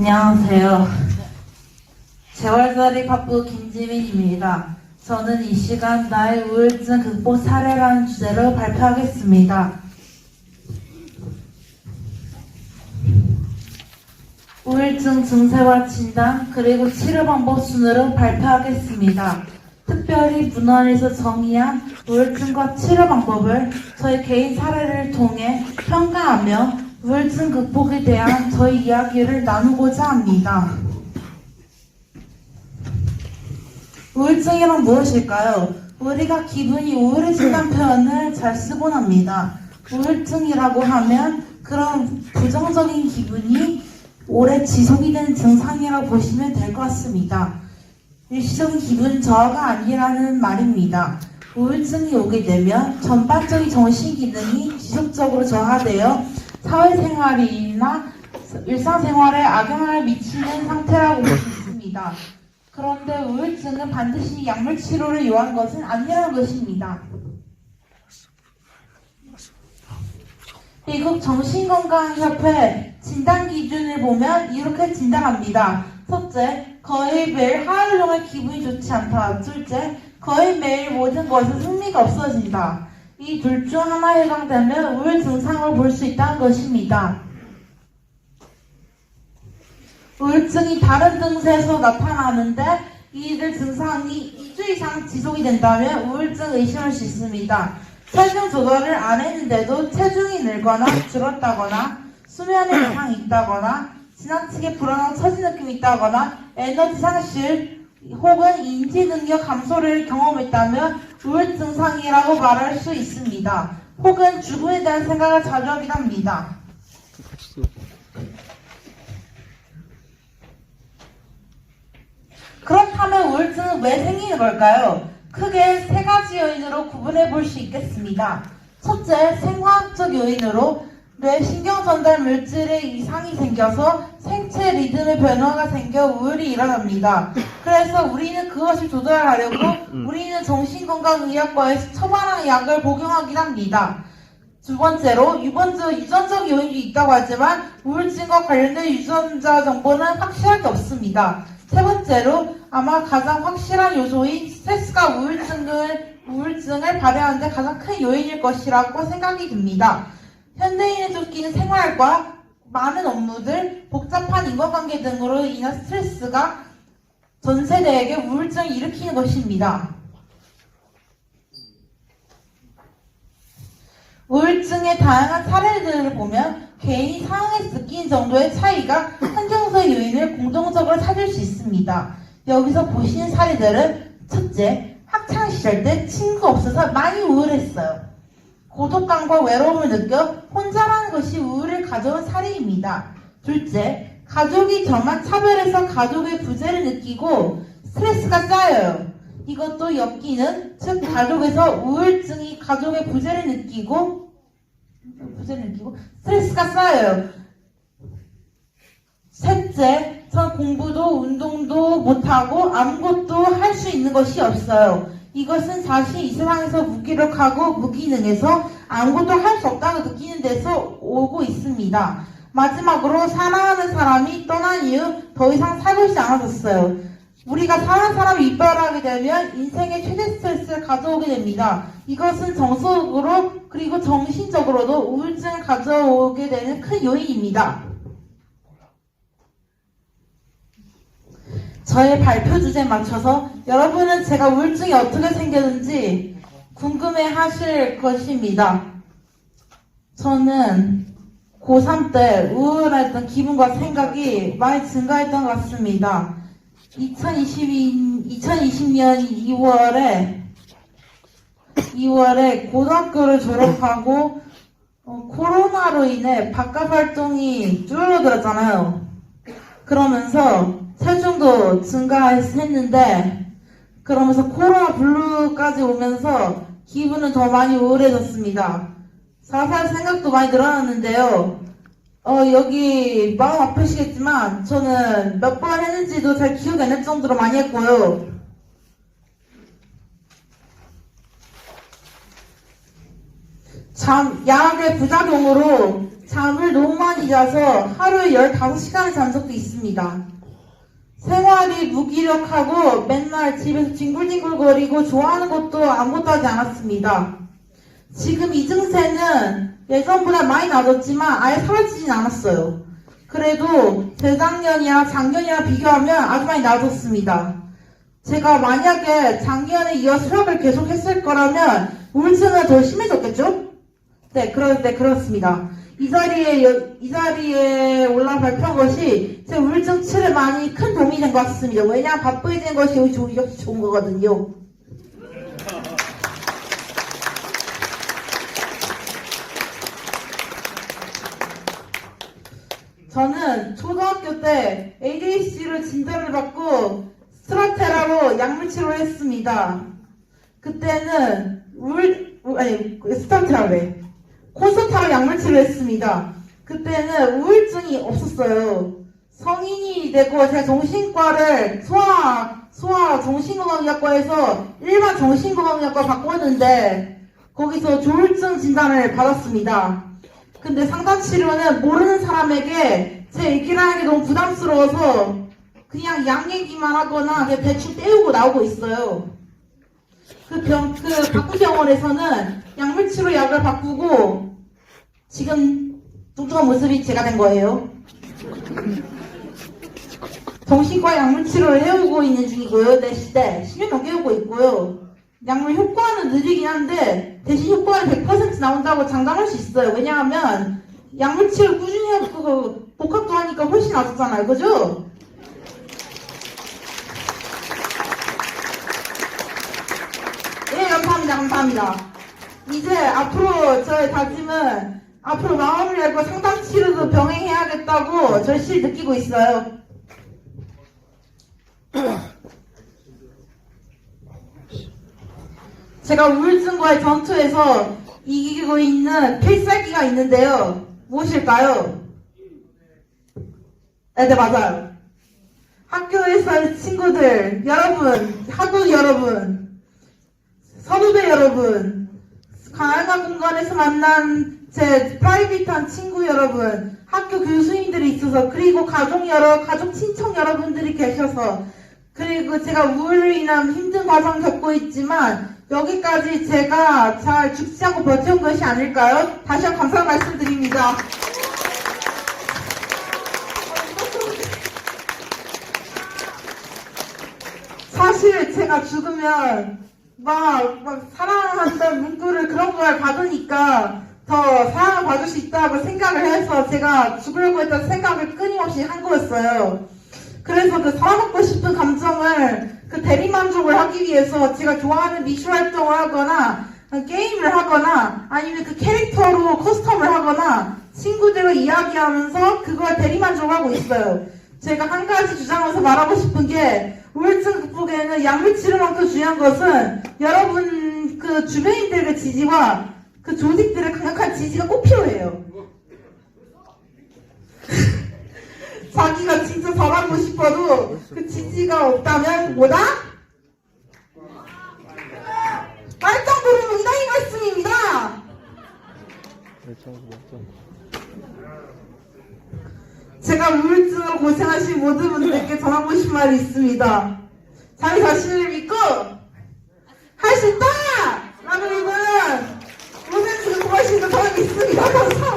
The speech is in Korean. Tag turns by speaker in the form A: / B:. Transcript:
A: 안녕하세요. 재활자리 바쁘 김지민입니다. 저는 이 시간 나의 우울증 극복 사례라는 주제로 발표하겠습니다. 우울증 증세와 진단 그리고 치료 방법 순으로 발표하겠습니다. 특별히 문헌에서 정의한 우울증과 치료 방법을 저희 개인 사례를 통해 평가하며 우울증 극복에 대한 저희 이야기를 나누고자 합니다. 우울증이란 무엇일까요? 우리가 기분이 우울해진다는 표현을 잘 쓰곤 합니다. 우울증이라고 하면 그런 부정적인 기분이 오래 지속이 되는 증상이라고 보시면 될 것 같습니다. 일시적인 기분 저하가 아니라는 말입니다. 우울증이 오게 되면 전반적인 정신기능이 지속적으로 저하되어 사회생활이나 일상생활에 악영향을 미치는 상태라고 볼 수 있습니다. 그런데 우울증은 반드시 약물 치료를 요하는 것은 아니라는 것입니다. 미국 정신건강협회 진단 기준을 보면 이렇게 진단합니다. 첫째, 거의 매일 하루 종일 기분이 좋지 않다. 둘째, 거의 매일 모든 것에 흥미가 없어진다. 이 둘 중 하나에 해당되면 우울 증상을 볼 수 있다는 것입니다. 우울증이 다른 증세에서 나타나는데 이들 증상이 2주 이상 지속이 된다면 우울증 의심할 수 있습니다. 체중 조절을 안 했는데도 체중이 늘거나 줄었다거나 수면에 이상이 있다거나 지나치게 불안하고 처진 느낌이 있다거나 에너지 상실 혹은 인지 능력 감소를 경험했다면 우울 증상이라고 말할 수 있습니다. 혹은 죽음에 대한 생각을 자주 하기도 합니다. 그렇다면 우울증은 왜 생기는 걸까요? 크게 세 가지 요인으로 구분해 볼 수 있겠습니다. 첫째, 생화학적 요인으로 뇌 신경 전달 물질에 이상이 생겨서 생체 리듬의 변화가 생겨 우울이 일어납니다. 그래서 우리는 그것을 조절하려고 우리는 정신건강의학과에서 처방하는 약을 복용하긴 합니다. 두 번째로 유전적 요인이 있다고 하지만 우울증과 관련된 유전자 정보는 확실할 게 없습니다. 세 번째로 아마 가장 확실한 요소인 스트레스가 우울증을 발현하는 데 가장 큰 요인일 것이라고 생각이 듭니다. 현대인의 쫓기는 생활과 많은 업무들, 복잡한 인간관계 등으로 인한 스트레스가 전 세대에게 우울증을 일으키는 것입니다. 우울증의 다양한 사례들을 보면 개인이 상황에서 느끼는 정도의 차이가 환경적 요인을 공동적으로 찾을 수 있습니다. 여기서 보시는 사례들은 첫째, 학창시절 때 친구가 없어서 많이 우울했어요. 고독감과 외로움을 느껴 혼자라는 것이 우울을 가져온 사례입니다. 둘째, 가족이 저만 차별해서 가족의 부재를 느끼고 스트레스가 쌓여요. 이것도 엮이는, 즉 가족에서 우울증이 가족의 부재를 느끼고 스트레스가 쌓여요. 셋째, 전 공부도 운동도 못하고 아무것도 할 수 있는 것이 없어요. 이것은 자신이 이 세상에서 무기력하고 무기능해서 아무것도 할 수 없다고 느끼는 데서 오고 있습니다. 마지막으로 사랑하는 사람이 떠난 이후 더 이상 살고 있지 않아졌어요. 우리가 사랑하는 사람이 이별하게 되면 인생의 최대 스트레스를 가져오게 됩니다. 이것은 정서적으로 그리고 정신적으로도 우울증을 가져오게 되는 큰 요인입니다. 저의 발표 주제에 맞춰서 여러분은 제가 우울증이 어떻게 생겼는지 궁금해 하실 것입니다. 저는 고3 때 우울했던 기분과 생각이 많이 증가했던 것 같습니다. 2020년 2월에 고등학교를 졸업하고 코로나로 인해 바깥 활동이 줄어들었잖아요. 그러면서 체중도 증가했는데 그러면서 코로나 블루까지 오면서 기분은 더 많이 우울해졌습니다. 자살 생각도 많이 늘어났는데요. 여기 마음 아프시겠지만 저는 몇 번 했는지도 잘 기억이 안 날 정도로 많이 했고요. 약의 부작용으로 잠을 너무 많이 자서 하루에 15시간을 잔 적도 있습니다. 생활이 무기력하고 맨날 집에서 뒹굴뒹굴거리고 좋아하는 것도 아무것도 하지 않았습니다. 지금 이 증세는 예전보다 많이 나아졌지만 아예 사라지진 않았어요. 그래도 재작년이나 작년이랑 비교하면 아주 많이 나아졌습니다. 제가 만약에 작년에 이어서 휴학을 계속 했을 거라면 우울증은 더 심해졌겠죠? 네, 그렇습니다. 이 자리에 올라 발표한 것이 제 우울증 치료에 많이 큰 도움이 된 것 같습니다. 왜냐하면 바쁘게 것이 좋은 거거든요. 저는 초등학교 때 ADHD로 진단을 받고 스트라테라로 약물 치료를 했습니다. 그때는 스트라테라래. 콘서트로 약물 치료했습니다. 그때는 우울증이 없었어요. 성인이 되고 제가 정신과를 소아 정신건강의학과에서 일반 정신건강의학과 바꿨는데 거기서 조울증 진단을 받았습니다. 근데 상담치료는 모르는 사람에게 제 얘기를 하는 게 너무 부담스러워서 그냥 약 얘기만 하거나 그냥 대충 때우고 나오고 있어요. 그 박구병원에서는 약물치료 약을 바꾸고 지금 뚱뚱한 모습이 제가 된 거예요. 정신과 약물치료를 해오고 있는 중이고요. 네, 10년 넘게 해오고 있고요. 약물 효과는 느리긴 한데 대신 효과는 100% 나온다고 장담할 수 있어요. 왜냐하면 약물치료 꾸준히 하고 복합도 하니까 훨씬 나았잖아요. 그죠? 예, 감사합니다. 이제 앞으로 저의 다짐은 앞으로 마음을 열고 상담치료도 병행해야겠다고 절실히 느끼고 있어요. 제가 우울증과의 전투에서 이기고 있는 필살기가 있는데요. 무엇일까요? 네, 맞아요. 학교에서의 친구들, 여러분, 학우 여러분, 선후배 여러분, 다양한 공간에서 만난 제 프라이빗한 친구 여러분, 학교 교수님들이 있어서, 그리고 가족 친척 여러분들이 계셔서, 그리고 제가 우울로 인한 힘든 과정 겪고 있지만 여기까지 제가 잘 죽지 않고 버텨온 것이 아닐까요? 다시 한번 감사 말씀드립니다. 사실 제가 죽으면 막 사랑한다는 문구를 그런 걸 받으니까 더 사랑을 받을 수 있다고 생각을 해서 제가 죽으려고 했던 생각을 끊임없이 한 거였어요. 그래서 그 사랑받고 싶은 감정을 그 대리만족을 하기 위해서 제가 좋아하는 미술 활동을 하거나 게임을 하거나 아니면 그 캐릭터로 커스텀을 하거나 친구들과 이야기하면서 그걸 대리만족을 하고 있어요. 제가 한 가지 주장해서 말하고 싶은 게 우울증 극복에는 약물 치료만큼 중요한 것은 여러분 그 주변인들의 지지와 그 조직들의 강력한 지지가 꼭 필요해요. 자기가 진짜 잘하고 싶어도 그 지지가 없다면 뭐다? 말짱 부르면 이다이 말씀입니다. 제가 우울증으로 고생하신 모든 분들께 전하고 싶은 말이 있습니다. 자기 자신을 믿고 할 수 있다! 라는 의미는 모든 분을 구하시는 저는 믿습니다. 감사합니다.